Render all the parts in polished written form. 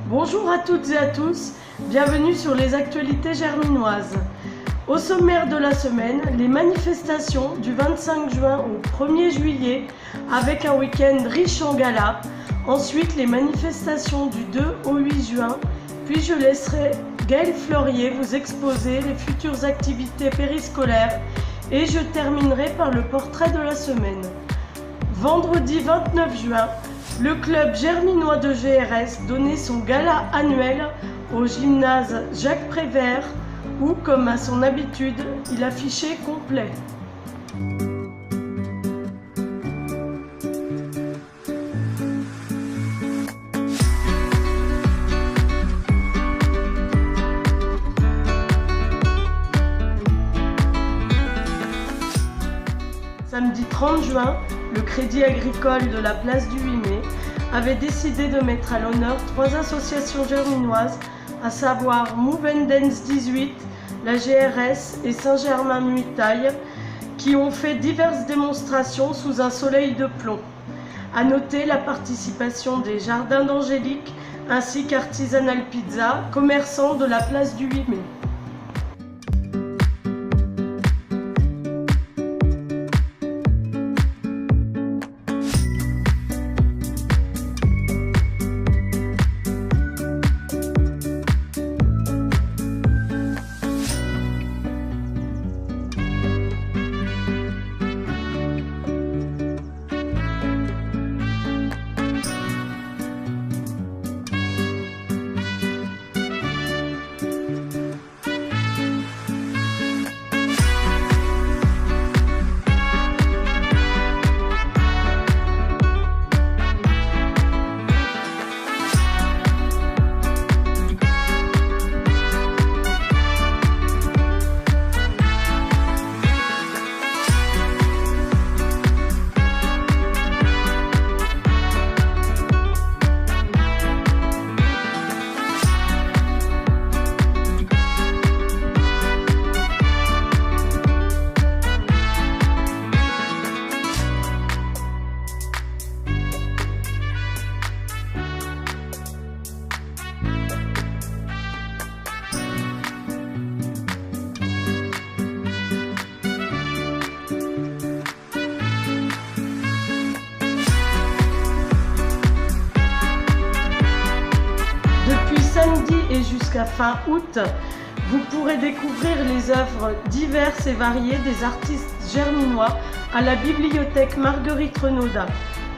Bonjour à toutes et à tous, bienvenue sur les actualités germinoises. Au sommaire de la semaine, les manifestations du 25 juin au 1er juillet avec un week-end riche en galas. Ensuite, les manifestations du 2 au 8 juin, puis je laisserai Gaëlle Fleurier vous exposer les futures activités périscolaires et je terminerai par le portrait de la semaine. Vendredi 29 juin, le club germinois de GRS donnait son gala annuel au gymnase Jacques Prévert où, comme à son habitude, il affichait complet. Samedi 30 juin, le Crédit Agricole de la place du 8 mai avait décidé de mettre à l'honneur 3 associations germinoises, à savoir Move & Dance 18, la GRS et Saint-Germain-Muitail, qui ont fait diverses démonstrations sous un soleil de plomb. À noter la participation des Jardins d'Angélique ainsi qu'Artisanal Pizza, commerçants de la place du 8 mai. Samedi et jusqu'à fin août, vous pourrez découvrir les œuvres diverses et variées des artistes germinois à la bibliothèque Marguerite Renaudin.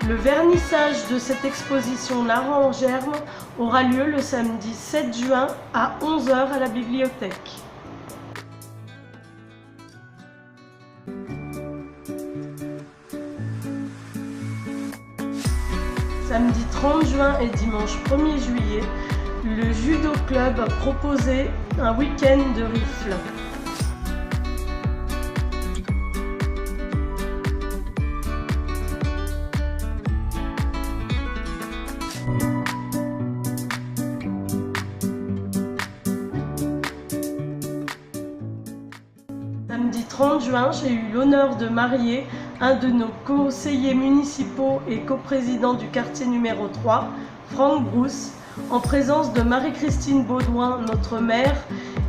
Le vernissage de cette exposition L'Art en germe aura lieu le samedi 7 juin à 11 h à la bibliothèque. Samedi 30 juin et dimanche 1er juillet, le Judo Club proposait un week-end de rifle. Samedi 30 juin, j'ai eu l'honneur de marier un de nos conseillers municipaux et coprésident du quartier numéro 3, Franck Brousse, en présence de Marie-Christine Baudouin, notre maire,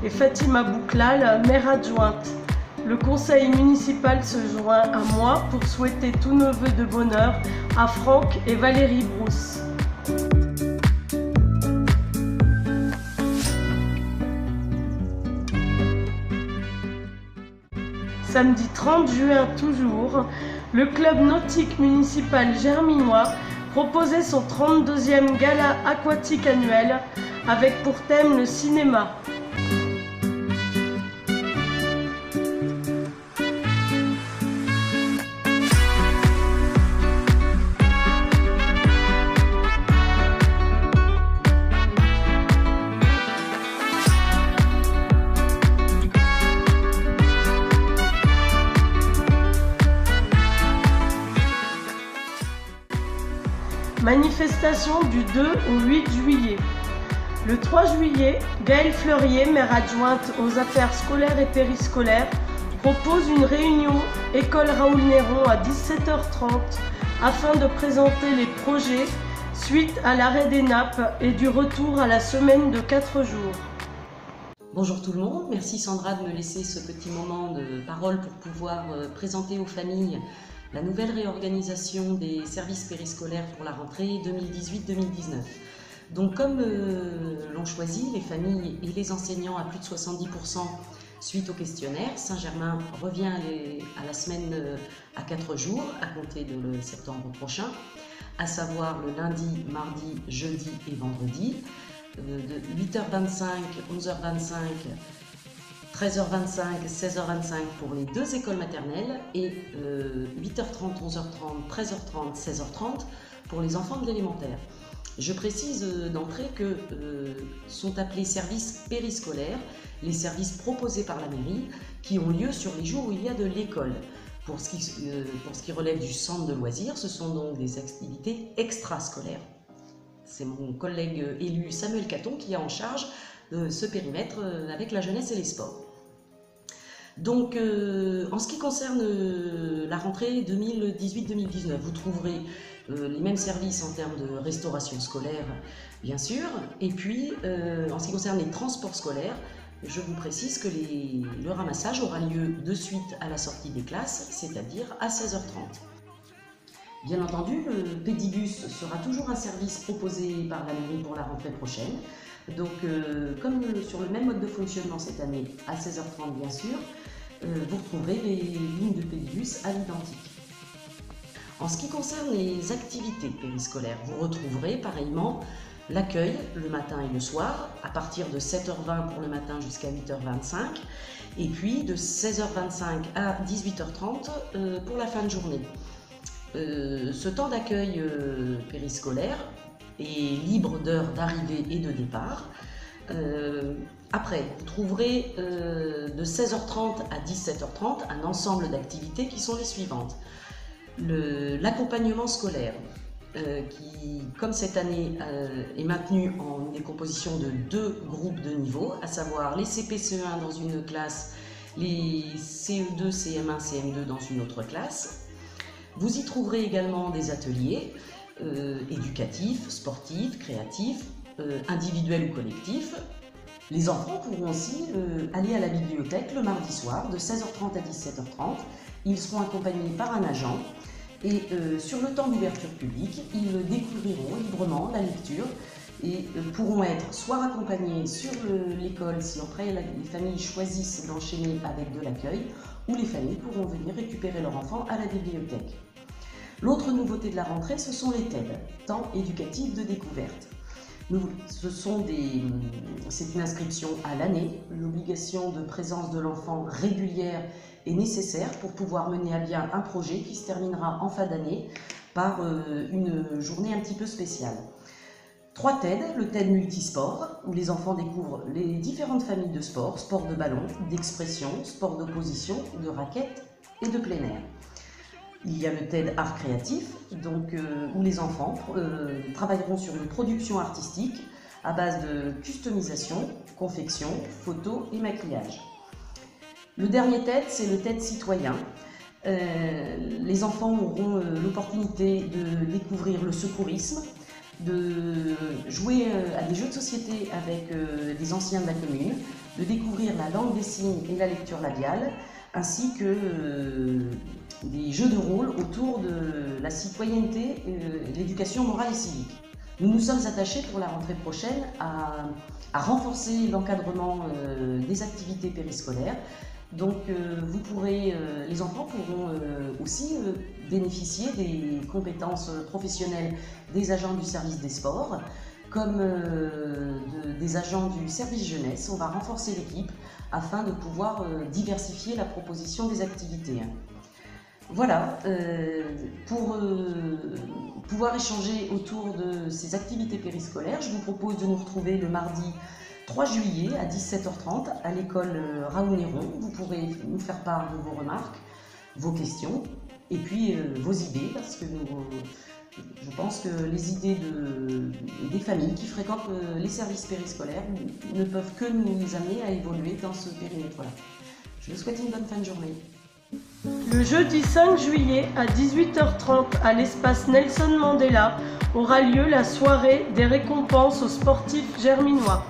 et Fatima Bouklal, maire adjointe. Le conseil municipal se joint à moi pour souhaiter tous nos vœux de bonheur à Franck et Valérie Brousse. Samedi 30 juin toujours, le club nautique municipal germinois proposait son 32e gala aquatique annuel avec pour thème le cinéma. Manifestation du 2 au 8 juillet. Le 3 juillet, Gaëlle Fleurier, maire adjointe aux affaires scolaires et périscolaires, propose une réunion École Raoul Néron à 17h30 afin de présenter les projets suite à l'arrêt des nappes et du retour à la semaine de 4 jours. Bonjour tout le monde, merci Sandra de me laisser ce petit moment de parole pour pouvoir présenter aux familles la nouvelle réorganisation des services périscolaires pour la rentrée 2018-2019. Donc comme l'ont choisi les familles et les enseignants à plus de 70% suite au questionnaire, Saint-Germain revient à la semaine à 4 jours à compter de septembre prochain, à savoir le lundi, mardi, jeudi et vendredi, de 8h25, 11h25, 13h25, 16h25 pour les 2 écoles maternelles et 8h30, 11h30, 13h30, 16h30 pour les enfants de l'élémentaire. Je précise d'entrée que sont appelés services périscolaires les services proposés par la mairie qui ont lieu sur les jours où il y a de l'école. Pour ce qui relève du centre de loisirs, ce sont donc des activités extrascolaires. C'est mon collègue élu Samuel Caton qui a en charge ce périmètre avec la jeunesse et les sports. Donc, en ce qui concerne la rentrée 2018-2019, vous trouverez les mêmes services en termes de restauration scolaire, bien sûr. Et puis, en ce qui concerne les transports scolaires, je vous précise que le ramassage aura lieu de suite à la sortie des classes, c'est-à-dire à 16h30. Bien entendu, le pédibus sera toujours un service proposé par la mairie pour la rentrée prochaine. Donc, comme sur le même mode de fonctionnement cette année, à 16h30 bien sûr, vous retrouverez les lignes de pédibus à l'identique. En ce qui concerne les activités périscolaires, vous retrouverez pareillement l'accueil le matin et le soir, à partir de 7h20 pour le matin jusqu'à 8h25, et puis de 16h25 à 18h30 pour la fin de journée. Ce temps d'accueil périscolaire est libre d'heures d'arrivée et de départ. Après, vous trouverez de 16h30 à 17h30 un ensemble d'activités qui sont les suivantes. L'accompagnement scolaire, qui, comme cette année, est maintenu en décomposition de 2 groupes de niveau, à savoir les CP-CE1 dans une classe, les CE2, CM1, CM2 dans une autre classe. Vous y trouverez également des ateliers éducatifs, sportifs, créatifs, individuels ou collectifs. Les enfants pourront aussi aller à la bibliothèque le mardi soir de 16h30 à 17h30. Ils seront accompagnés par un agent et sur le temps d'ouverture publique, ils découvriront librement la lecture et pourront être soit accompagnés sur l'école si après les familles choisissent d'enchaîner avec de l'accueil, ou les familles pourront venir récupérer leur enfant à la bibliothèque. L'autre nouveauté de la rentrée, ce sont les TED, temps éducatifs de découverte. C'est une inscription à l'année. L'obligation de présence de l'enfant régulière est nécessaire pour pouvoir mener à bien un projet qui se terminera en fin d'année par une journée un petit peu spéciale. 3 TED, le TED multisport, où les enfants découvrent les différentes familles de sports, sport de ballon, d'expression, sport d'opposition, de raquettes et de plein air. Il y a le TED art créatif, donc, où les enfants travailleront sur une production artistique à base de customisation, confection, photo et maquillage. Le dernier TED, c'est le TED citoyen. Les enfants auront l'opportunité de découvrir le secourisme, de jouer à des jeux de société avec des anciens de la commune, de découvrir la langue des signes et la lecture labiale, ainsi que des jeux de rôle autour de la citoyenneté et l'éducation morale et civique. Nous nous sommes attachés pour la rentrée prochaine à renforcer l'encadrement des activités périscolaires. Donc les enfants pourront aussi bénéficier des compétences professionnelles des agents du service des sports, comme des agents du service jeunesse. On va renforcer l'équipe afin de pouvoir diversifier la proposition des activités. Voilà, pour pouvoir échanger autour de ces activités périscolaires, je vous propose de nous retrouver le mardi 3 juillet à 17h30 à l'école Raoul Néron. Vous pourrez nous faire part de vos remarques, vos questions et puis vos idées, parce que je pense que les idées des familles qui fréquentent les services périscolaires ne peuvent que nous amener à évoluer dans ce périmètre-là. Je vous souhaite une bonne fin de journée. Le jeudi 5 juillet à 18h30 à l'espace Nelson Mandela aura lieu la soirée des récompenses aux sportifs germinois.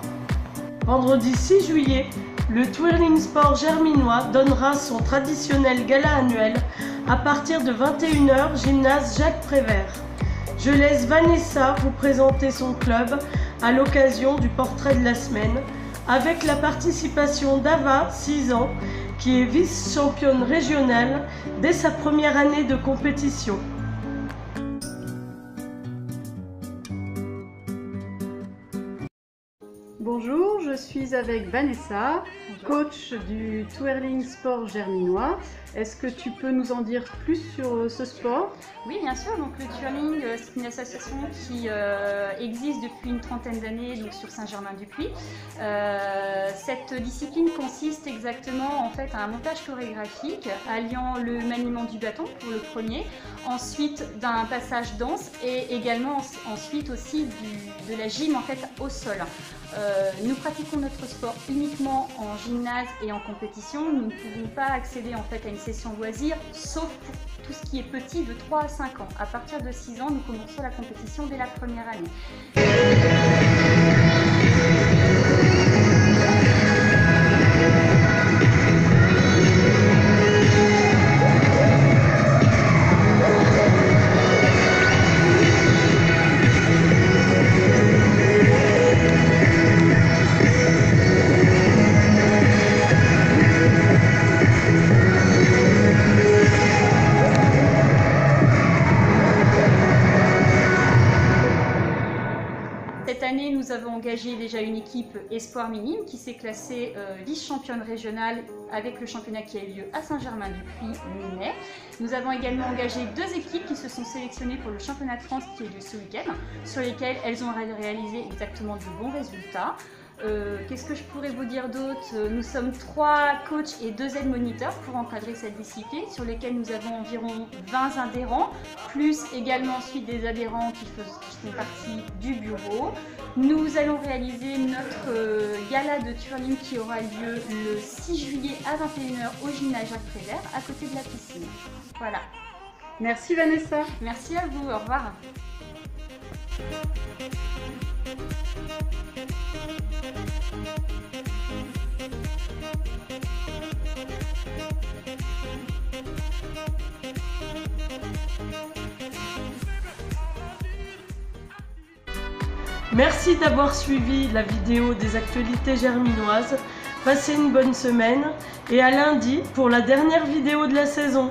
Vendredi 6 juillet, le Twirling Sport germinois donnera son traditionnel gala annuel à partir de 21h, gymnase Jacques Prévert. Je laisse Vanessa vous présenter son club à l'occasion du portrait de la semaine, avec la participation d'Ava, 6 ans, qui est vice-championne régionale dès sa première année de compétition. Bonjour, je suis avec Vanessa, coach du Twirling Sport germinois. Est-ce que tu peux nous en dire plus sur ce sport? Oui, bien sûr. Donc, le twirling, c'est une association qui existe depuis une trentaine d'années sur Saint-Germain-du-Puy. Cette discipline consiste exactement en fait à un montage chorégraphique alliant le maniement du bâton pour le premier, ensuite d'un passage danse et également ensuite aussi de la gym en fait au sol. Nous pratiquons notre sport uniquement en gymnase et en compétition. Nous ne pouvons pas accéder en fait à une session loisir, sauf pour tout ce qui est petit de 3 à 5 ans. À partir de 6 ans, nous commençons la compétition dès la première année. Cette année, nous avons engagé déjà une équipe espoir minime qui s'est classée vice-championne régionale avec le championnat qui a eu lieu à Saint-Germain-du-Puy mi-mai. Nous avons également engagé 2 équipes qui se sont sélectionnées pour le championnat de France qui a eu lieu ce week-end, sur lesquelles elles ont réalisé exactement de bons résultats. Qu'est-ce que je pourrais vous dire d'autre? Nous sommes 3 coachs et 2 aides-moniteurs pour encadrer cette discipline, sur lesquels nous avons environ 20 adhérents, plus également ensuite des adhérents qui font partie du bureau. Nous allons réaliser notre gala de twirling qui aura lieu le 6 juillet à 21h au gymnase Jacques Prévert, à côté de la piscine. Voilà. Merci Vanessa. Merci à vous, au revoir. Merci d'avoir suivi la vidéo des actualités germinoises. Passez une bonne semaine et à lundi pour la dernière vidéo de la saison.